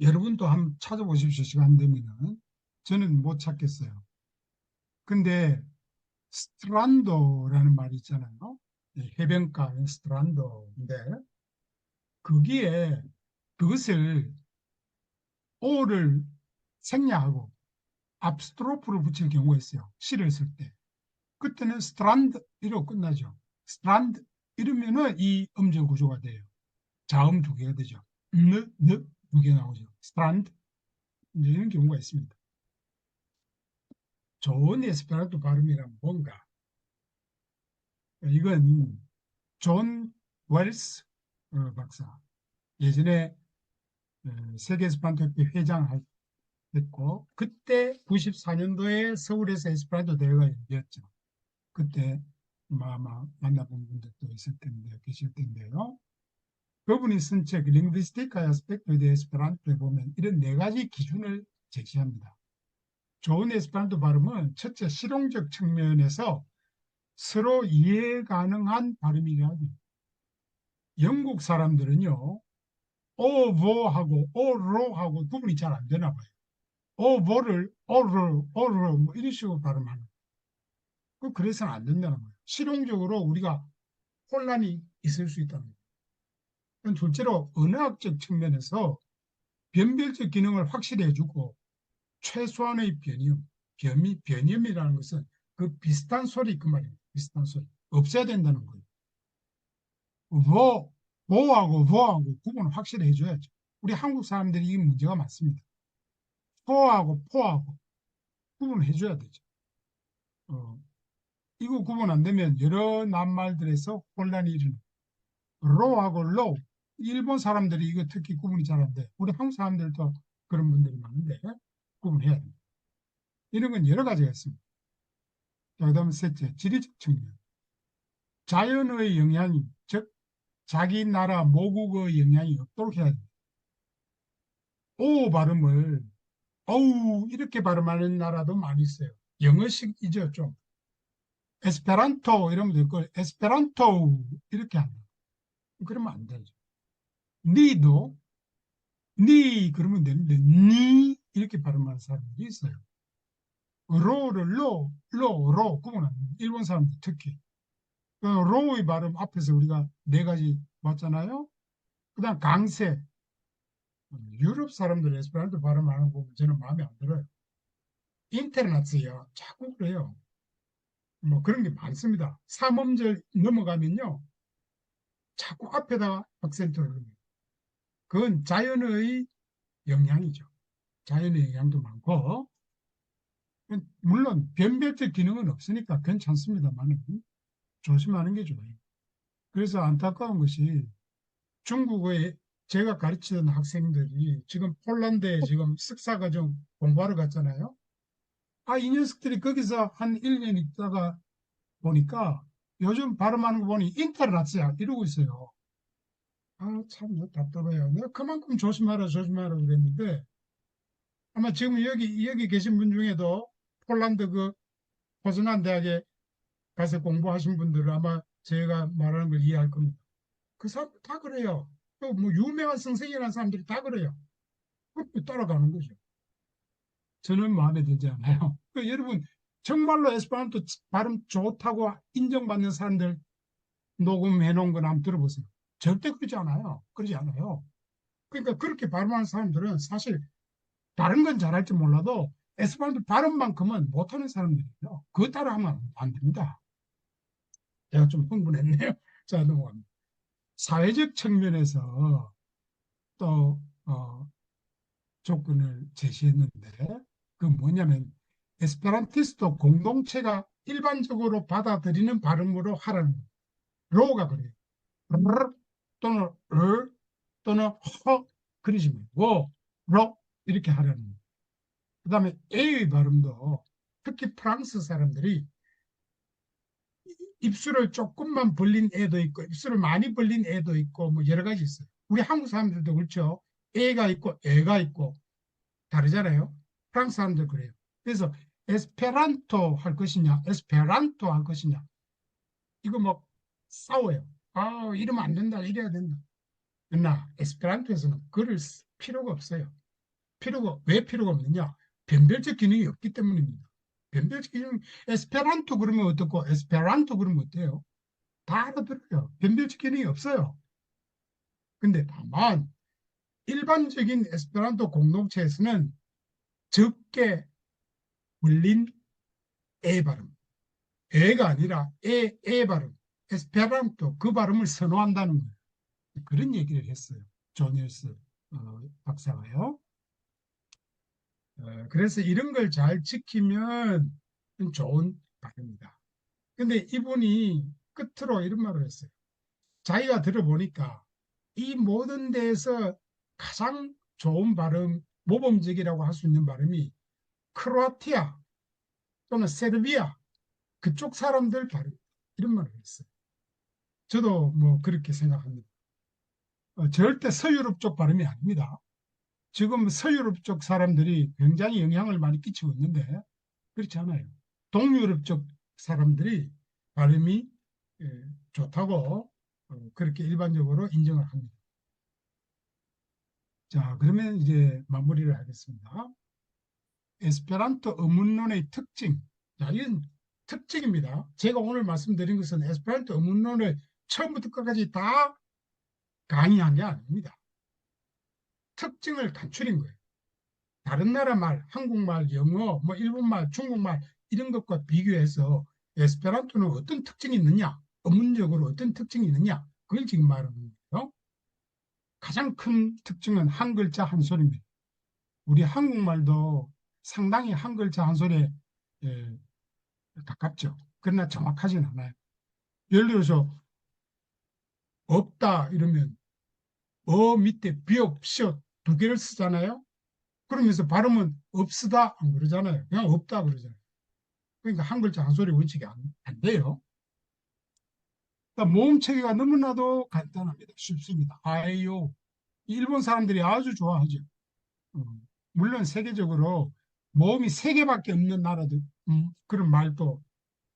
여러분도 한번 찾아보십시오. 시간 되면은. 저는 못 찾겠어요. 근데 스트란도라는 말이 있잖아요. 해변가 스트란도인데 거기에 그것을 오를 생략하고 앞스트로프를 붙일 경우가 있어요. 시를 쓸 때. 그때는 스트란드 이러고 끝나죠. 스트란드 이러면은 이 음절 구조가 돼요. 자음 두 개가 되죠. 두 개 나오죠. 스트란드 이런 경우가 있습니다. 좋은 에스페란토 발음이란 뭔가? 이건 존 웰스 박사 예전에 세계 에스페란토 협회 회장을 했고 그때 94년도에 서울에서 에스페란토 대회가 열렸죠. 그때 아마 만나본 분들도 있을 텐데 계실 텐데요. 그분이 쓴 책 링비스티카 아스펙토 데 에스페란토에 보면 이런 네 가지 기준을 제시합니다. 좋은 에스페란토 발음은 첫째 실용적 측면에서 서로 이해 가능한 발음이라 하죠. 영국 사람들은요, 오보하고 오로하고 구분이 잘 안 되나 봐요. 오보를 오르 뭐 이런 식으로 발음하는 거예요. 그래서는 안 된다는 거예요. 실용적으로 우리가 혼란이 있을 수 있다는 거예요. 둘째로 언어학적 측면에서 변별적 기능을 확실히 해주고 최소한의 변염이라는 것은 그 비슷한 소리 그 말입니다. 비슷한 소리. 없어야 된다는 거예요. 보하고 보하고 구분을 확실히 해줘야죠. 우리 한국 사람들이 이 문제가 많습니다. 포하고 포하고 구분을 해줘야 되죠. 이거 구분 안 되면 여러 낱말들에서 혼란이 일어나요. 로하고 로 일본 사람들이 이거 특히 구분이 잘 안 돼. 우리 한국 사람들도 그런 분들이 많은데 구분해야 됩니다. 이런 건 여러 가지가 있습니다. 그 다음에 셋째, 지리적 측면. 자연의 영향이, 즉 자기 나라 모국의 영향이 없도록 해야 됩니다. 오 발음을 어우 이렇게 발음하는 나라도 많이 있어요. 영어식이죠 좀. 에스페란토 이러면 될 걸 에스페란토 이렇게 합니다. 그러면 안 되죠. 니도 니 그러면 되는데 니 이렇게 발음하는 사람들이 있어요. 로를 로 구분합니다. 일본 사람들 특히. 로의 발음 앞에서 우리가 네 가지 봤잖아요. 그 다음 강세. 유럽 사람들 에스페란토 발음하는 거 보면 저는 마음에 안 들어요. 인터넷이요. 자꾸 그래요. 뭐 그런 게 많습니다. 3음절 넘어가면요. 자꾸 앞에다가 악센트를 넣습니다. 그건 자연의 영향이죠. 자연의 영향도 많고 물론 변별적 기능은 없으니까 괜찮습니다만 조심하는 게 좋아요. 그래서 안타까운 것이 중국의 제가 가르치던 학생들이 지금 폴란드에 지금 석사과정 공부하러 갔잖아요. 이 녀석들이 거기서 한 1년 있다가 보니까 요즘 발음하는 거 보니 인터넷이야 이러고 있어요. 참 답답해요. 내가 그만큼 조심하라 그랬는데 아마 지금 여기 계신 분 중에도 폴란드 그 포즈난 대학에 가서 공부하신 분들은 아마 제가 말하는 걸 이해할 겁니다. 그 사람 다 그래요. 또 뭐 유명한 선생이라는 사람들이 다 그래요. 그렇게 따라가는 거죠. 저는 마음에 들지 않아요. 여러분 정말로 에스페란토 발음 좋다고 인정받는 사람들 녹음해 놓은 건 한번 들어보세요. 절대 그러지 않아요. 그러지 않아요. 그러니까 그렇게 발음하는 사람들은 사실 다른 건 잘할지 몰라도 에스페란토 발음만큼은 못하는 사람들이에요. 그거 따라하면 안 됩니다. 제가 좀 흥분했네요. 자, 넘어갑니다. 사회적 측면에서 또 조건을 제시했는데 그 뭐냐면 에스페란티스트 공동체가 일반적으로 받아들이는 발음으로 하라는 거예요. 로가 그래요. 르 또는 을 또는 허 그러지 말고 로 이렇게 하라는 거예요. 그 다음에 에의 발음도 특히 프랑스 사람들이 입술을 조금만 벌린 애도 있고 입술을 많이 벌린 애도 있고 뭐 여러 가지 있어요. 우리 한국 사람들도 그렇죠. 에가 있고 에가 있고 다르잖아요. 프랑스 사람들 그래요. 그래서 에스페란토 할 것이냐 에스페란토 할 것이냐 이거 뭐 싸워요. 아 이러면 안 된다 이래야 된다. 그러나 에스페란토에서는 글을 쓸 필요가 없어요. 왜 필요가 없느냐? 변별적 기능이 없기 때문입니다. 변별적 기능 에스페란토 그러면 어떻고 에스페란토 그러면 어때요? 다 알아들어요. 변별적 기능이 없어요. 근데 다만 일반적인 에스페란토 공동체에서는 적게 물린 에 발음, 에가 아니라 에 발음, 에스페란토 그 발음을 선호한다는 거예요. 그런 얘기를 했어요. 조니어스 박사가요. 그래서 이런 걸 잘 지키면 좋은 발음이다. 근데 이분이 끝으로 이런 말을 했어요. 자기가 들어보니까 이 모든 데에서 가장 좋은 발음, 모범적이라고 할 수 있는 발음이 크로아티아 또는 세르비아 그쪽 사람들 발음 이런 말을 했어요. 저도 뭐 그렇게 생각합니다. 절대 서유럽 쪽 발음이 아닙니다. 지금 서유럽 쪽 사람들이 굉장히 영향을 많이 끼치고 있는데 그렇지 않아요. 동유럽 쪽 사람들이 발음이 좋다고 그렇게 일반적으로 인정을 합니다. 자, 그러면 이제 마무리를 하겠습니다. 에스페란토 어문론의 특징. 자, 이건 특징입니다. 제가 오늘 말씀드린 것은 에스페란토 어문론을 처음부터 끝까지 다 강의한 게 아닙니다. 특징을 간추린 거예요. 다른 나라 말, 한국말, 영어, 뭐 일본말, 중국말 이런 것과 비교해서 에스페란토는 어떤 특징이 있느냐, 어문적으로 어떤 특징이 있느냐, 그걸 지금 말하는 거예요. 가장 큰 특징은 한 글자 한 소리입니다. 우리 한국말도 상당히 한 글자 한 소리에 가깝죠. 그러나 정확하진 않아요. 예를 들어서 없다 이러면 밑에 비읍, 시옷 두 개를 쓰잖아요. 그러면서 발음은 없으다 안 그러잖아요. 그냥 없다 그러잖아요. 그러니까 한 글자 한 소리 원칙이 안 돼요. 그러니까 모음 체계가 너무나도 간단합니다. 쉽습니다. 아이오. 일본 사람들이 아주 좋아하죠. 물론 세계적으로 모음이 3개밖에 없는 나라들 그런 말도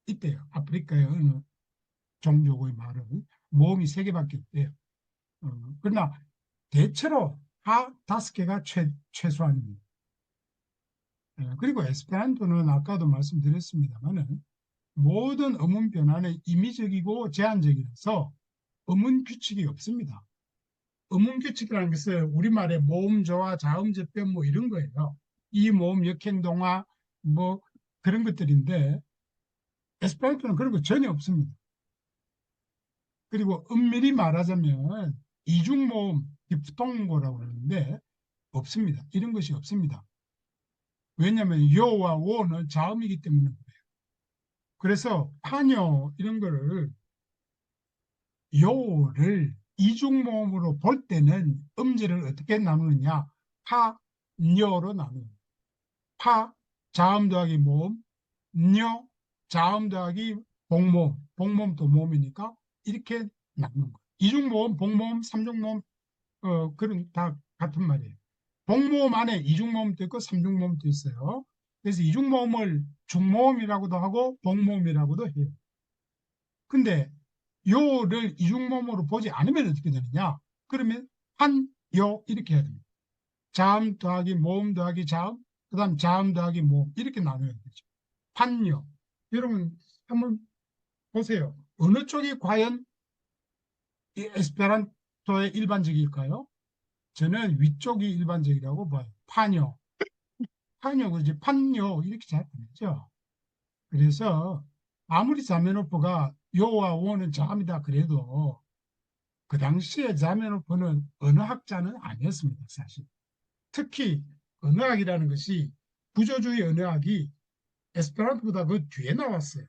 있대요. 아프리카의 어느 종족의 말은 모음이 3개밖에 없대요. 그러나 대체로 5개가 최소한입니다. 그리고 에스페란토는 아까도 말씀드렸습니다만은 모든 어문 변화는 임의적이고 제한적이라서 어문 규칙이 없습니다. 어문 규칙이라는 것은 우리말의 모음, 조화, 자음, 접변 뭐 이런 거예요. 이 모음, 역행, 동화 뭐 그런 것들인데 에스페란토는 그런 거 전혀 없습니다. 그리고 엄밀히 말하자면 이중모음, 디프통고라고 하는데 없습니다. 이런 것이 없습니다. 왜냐하면 요와 wo는 자음이기 때문에 그래요. 그래서 파녀 이런 거를 요를 이중모음으로 볼 때는 음질을 어떻게 나누느냐 파, 녀로 나누는 파, 자음 더하기 모음, 녀, 자음 더하기 복모음, 복모음도 모음이니까 이렇게 나누는 거예요. 이중모음, 복모음, 삼중모음 그런 다 같은 말이에요. 복모음 안에 이중모음도 있고 삼중모음도 있어요. 그래서 이중모음을 중모음이라고도 하고 복모음이라고도 해요. 근데 요를 이중모음으로 보지 않으면 어떻게 되느냐? 그러면 한, 요 이렇게 해야 됩니다. 자음 더하기 모음 더하기 자음, 그다음 자음 더하기 모음 이렇게 나눠야 되죠. 판요. 여러분 한번 보세요. 어느 쪽이 과연 이 에스페란토의 일반적일까요? 저는 위쪽이 일반적이라고 봐요. 판요. 판요, 그지? 판요 이렇게 잘 보내죠. 그래서 아무리 자메노프가 요와 오는 자음이다 그래도 그 당시에 자메노프는 언어학자는 아니었습니다, 사실. 특히 언어학이라는 것이 구조주의 언어학이 에스페란토보다 그 뒤에 나왔어요.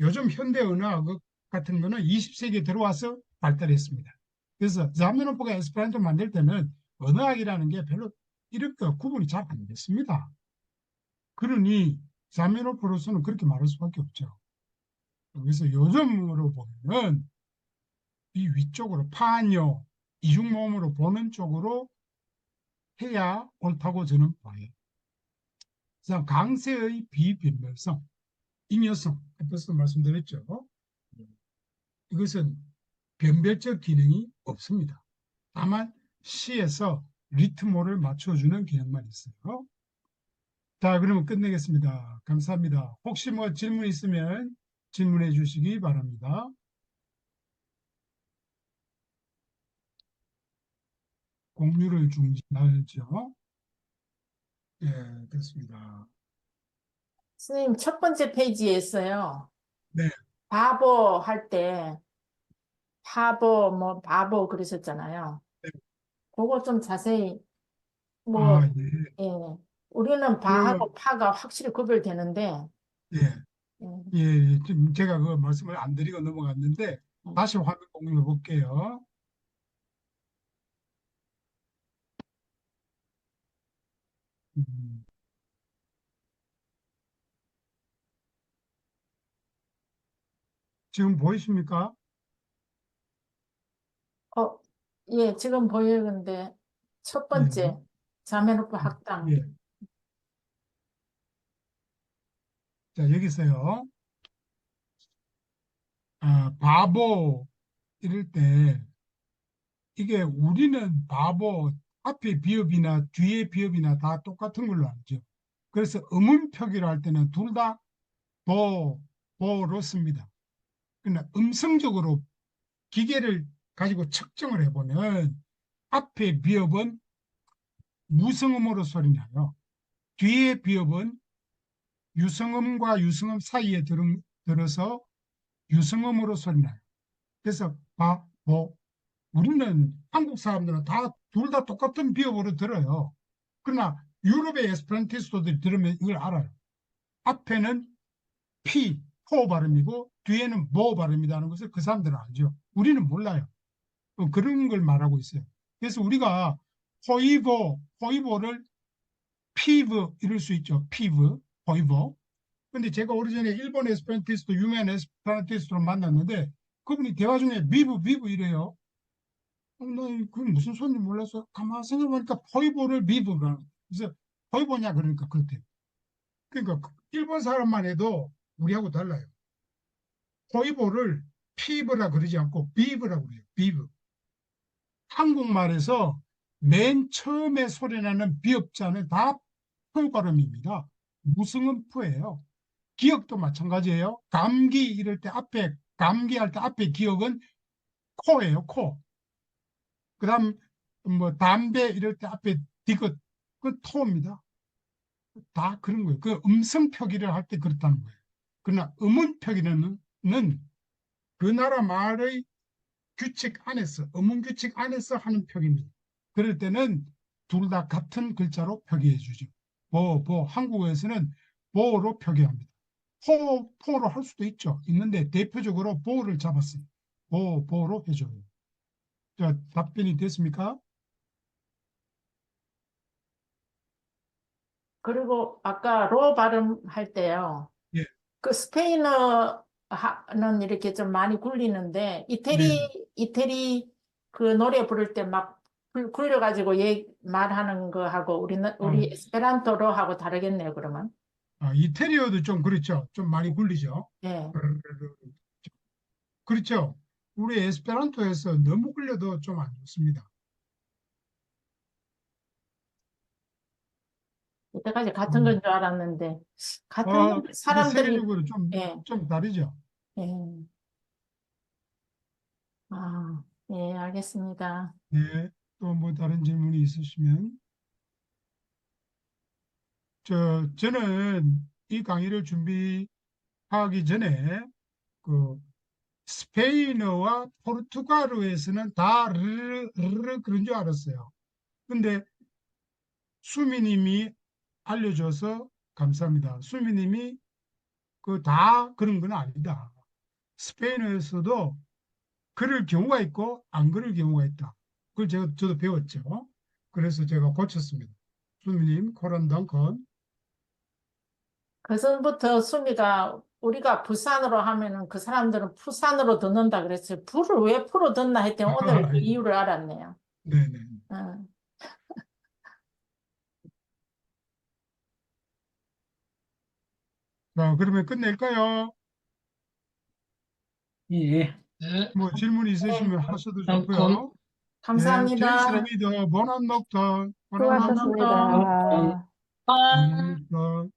요즘 현대 언어학 같은 거는 20세기에 들어와서 발달했습니다. 그래서 자메노프가 에스페란토 만들 때는 언어학이라는 게 별로 이렇게 구분이 잘 안 됐습니다. 그러니 자메노프로서는 그렇게 말할 수밖에 없죠. 그래서 요즘으로 보면 이 위쪽으로 파뇨, 이중모음으로 보는 쪽으로 해야 옳다고 저는 봐요. 자, 강세의 비변별성, 잉여성, 앞에서 말씀드렸죠. 이것은 변별적 기능이 없습니다. 다만 시에서 리트모를 맞춰주는 기능만 있어요. 자, 그러면 끝내겠습니다. 감사합니다. 혹시 뭐 질문 있으면 질문해 주시기 바랍니다. 공유를 중지하죠. 예, 됐습니다. 선생님, 첫 번째 페이지에 있어요. 네, 바보 할 때, 바보, 뭐, 바보 그러셨잖아요. 네. 그거 좀 자세히, 뭐, 아, 예. 예. 우리는 그, 바하고 파가 확실히 구별되는데, 예, 예. 예, 지금 제가 그 말씀을 안 드리고 넘어갔는데 예. 다시 화면 공유해 볼게요. 음, 지금 보이십니까? 어, 예, 지금 보이는데, 첫 예, 번째, 자매노프 학당. 예. 자, 여기서요. 아, 바보 이럴 때 이게 우리는 바보 앞에 비읍이나 뒤에 비읍이나 다 똑같은 걸로 알죠. 그래서 음운표기를 할 때는 둘 다 보로 씁니다. 그러나 음성적으로 기계를 가지고 측정을 해보면 앞에 비읍은 무성음으로 소리 나요. 뒤에 비읍은 유성음과 유성음 사이에 들어서 유성음으로 소리 나요. 그래서 우리는 한국 사람들은 다 둘 다 똑같은 비읍으로 들어요. 그러나 유럽의 에스페란티스트들이 들으면 이걸 알아요. 앞에는 P, 포 발음이고 뒤에는 모 발음이라는 것을 그 사람들은 알죠. 우리는 몰라요. 그런 걸 말하고 있어요. 그래서 우리가 호이보를 피브 이럴 수 있죠. 피브, 호이보. 근데 제가 오래전에 일본 에스페란티스트, 유명한 에스페란티스트를 만났는데 그분이 대화 중에 미브 이래요. 나 그게 무슨 소리인지 몰라서 가만 생각해보니까 포이보를 미브라는 그래서 포이보냐 그러니까 그렇대. 그러니까 일본 사람만 해도 우리하고 달라요. 포이보를 피브라 그러지 않고 비브라고 그래요. 비브. 한국말에서 맨 처음에 소리나는 비읍자는 다 포 발음입니다. 무성은 포예요. 기억도 마찬가지예요. 감기 이럴 때 앞에 감기할 때 앞에 기억은 코예요. 코. 그다음 뭐 담배 이럴 때 앞에 디귿 그 토입니다. 다 그런 거예요. 그 음성 표기를 할 때 그렇다는 거예요. 그러나 음운 표기는 그 나라 말의 규칙 안에서 음운 규칙 안에서 하는 표기입니다. 그럴 때는 둘 다 같은 글자로 표기해 주죠. 한국어에서는 보로 표기합니다. 포로 할 수도 있는데 대표적으로 보를 잡았어요. 보로 해줘요. 자, 답변이 됐습니까? 그리고 아까 로 발음할 때요. 예, 그 스페인어는 이렇게 좀 많이 굴리는데 네. 이태리 그 노래 부를 때 막 굴려가지고 말하는 거하고 아, 우리 에스페란토로하고 다르겠네요, 그러면. 이태리어도 좀 그렇죠. 좀 많이 굴리죠. 예. 그렇죠. 우리 에스페란토에서 너무 굴려도 좀 안 좋습니다. 이때까지 같은 건 줄 알았는데 같은 건 근데 사람들이 세계적으로 예, 좀 다르죠. 예. 아, 예, 알겠습니다. 네, 또 뭐 다른 질문이 있으시면 저는 이 강의를 준비하기 전에 그 스페인어와 포르투갈어에서는 다 르르 그런 줄 알았어요. 근데 수미님이 알려줘서 감사합니다. 수미님이 그 다 그런 건 아니다. 스페인어에서도 그럴 경우가 있고 안 그럴 경우가 있다. 그걸 저도 배웠죠. 그래서 제가 고쳤습니다. 수미님, 코란 덩컨. 그전부터 수미가 우리가 부산으로 하면은 그 사람들은 부산으로 듣는다 그랬어요. 부를 왜 풀어 듣나 했더니 오늘 그 이유를 알았네요. 네네. 응. 자, 그러면 끝낼까요? 예. 네. 뭐 질문 있으시면 하셔도 덩컨. 좋고요. 감사합니다. 제이스라미더 보난 녹턴, 수고하셨습니다. 덩컨. 보난 녹턴.